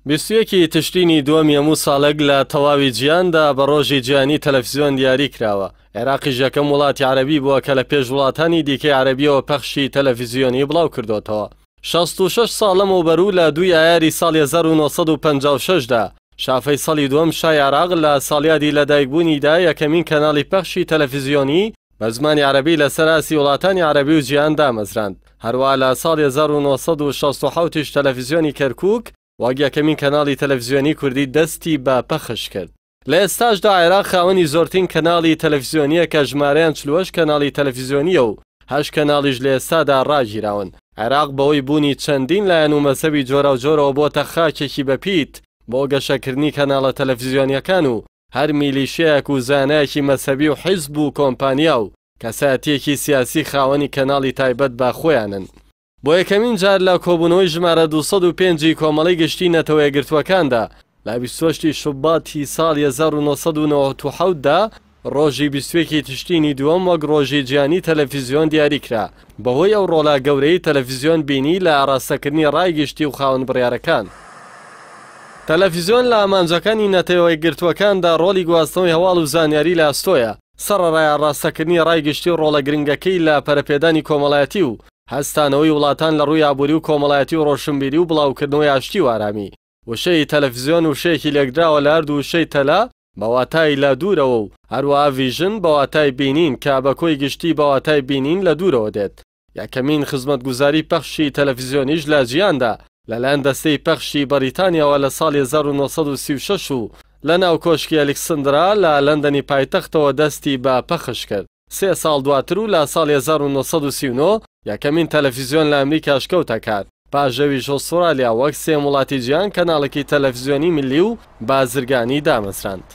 21 تشرینی دووەمی هەموو ساڵێک لە تەواوی جیهاندا بە ڕۆژی جیهانی تەلەڤیزیۆن دیاری کراوە. عێراقیش یەکەم وڵاتی عەرەبی بووە کە لە پێش وڵاتانی دیکەی عەرەبیەوە پەخشی تەلەڤیزیۆنی بڵاو کردوتەوە. 66 ساڵ لەمەوبەر لە 2 ئایاری ساڵی 1956دا شافەی سەڵی دووەم شای عێراق لە ساڵیادی لەدایکبوونیدا یەکەمین کەناڵی پەخشی تەلەڤیزیۆنی بە زمانی عەرەبی لە سەراسی وڵاتانی عەرەبی و جیهان دامەزراند. هەروەها لە ساڵی 1967 تەلەڤیزیۆنی کەرکووک وەک یەکەمین کەناڵی تەلەڤیزیۆنی کوردی دەستی بە پەخش کرد. لە ئێستاشدا عێراق خاوەنی زۆرترین کەناڵی تەلەڤیزیۆنیە کە ژمارەیان 48 کەناڵی تەلەڤیزیۆنیە و 8 کەناڵیش لە ئێستادا ڕاگیراون. عێراق بەهۆی بوونی چەندین لایەن و مەزهەبی جۆرە و جۆرەوە بۆتە خاکێکی بەپیت بۆ گەشەکردنی کەناڵە تەلەڤیزیۆنیەکان و هەر میلیشەیەک و زانایەکی مەزهەبی و حیزب و کۆمپانیا و کەسایەتیەکی سیاسی خاوەنی کەناڵی تایبەت بە خۆیانن. بۆ یەکەمین جار لە کۆبوونەوەی ژمارە 205 کۆمەڵەی گشتی نەتەوە یەکگرتووەکاندا لە 28 شوباتی ساڵی 1997دا ڕۆژی 21 تشرینی دووەم وەک ڕۆژی جیهانی تەلەڤیزیۆن دیاری کرا بەهۆی ئەو ڕۆڵە گەورەی تەلەڤیزیۆن بینی لە ئاراستەکردنی ڕایگشتی و خاوەن بڕیارەکان. تەلەڤیزیۆن لە ئامانجەکانی نەتەوە یەکگرتووەکاندا ڕۆڵی گواستنەوەی هەواڵ و زانیاری لە ئەستۆیە، سەرەڕای ئاراستەکردنی ڕایگشتی و ڕۆڵە گرنگەکەی لە پەرەپێدانی کۆمەڵایەتی و هەستانەوەی وڵاتان لە ڕووی ئابووری و کۆمەڵایەتی و ڕۆشنبیری و بڵاوکردنەوەی ئاشتی و ئارامی. وشەی تەلەڤیزیۆن وشەیەکی لێکدراوە لە هەردوو وشەی تەلا بەواتای لە دوورەوە و هەروەها ڤیژن بەواتای بینین کە بەکۆی گشتی بەواتای بینین لە دوورەوە دێت. یەکەمین خزمەتگوزاری پەخشی تەلەڤیزیۆنیش لە جیهاندا لەلایەن دەستەی پەخشی بەریتانیاوە لە ساڵی 1936 و لە ناو کۆشکی ئەلێکسندرا لە لەندەنی پایتەختەوە دەستی بە پەخش کرد. 3 ساڵ دواتر و لە ساڵی 1939 یەکەمین تەلەڤیزیۆن لە ئەمریکا شکەوتە کار. پاشەویش ئوسترالیا وەک سێم وڵاتی جیهان کەناڵێکی تەلەڤیزیۆنی ملی و بازرگانی دامەزراند.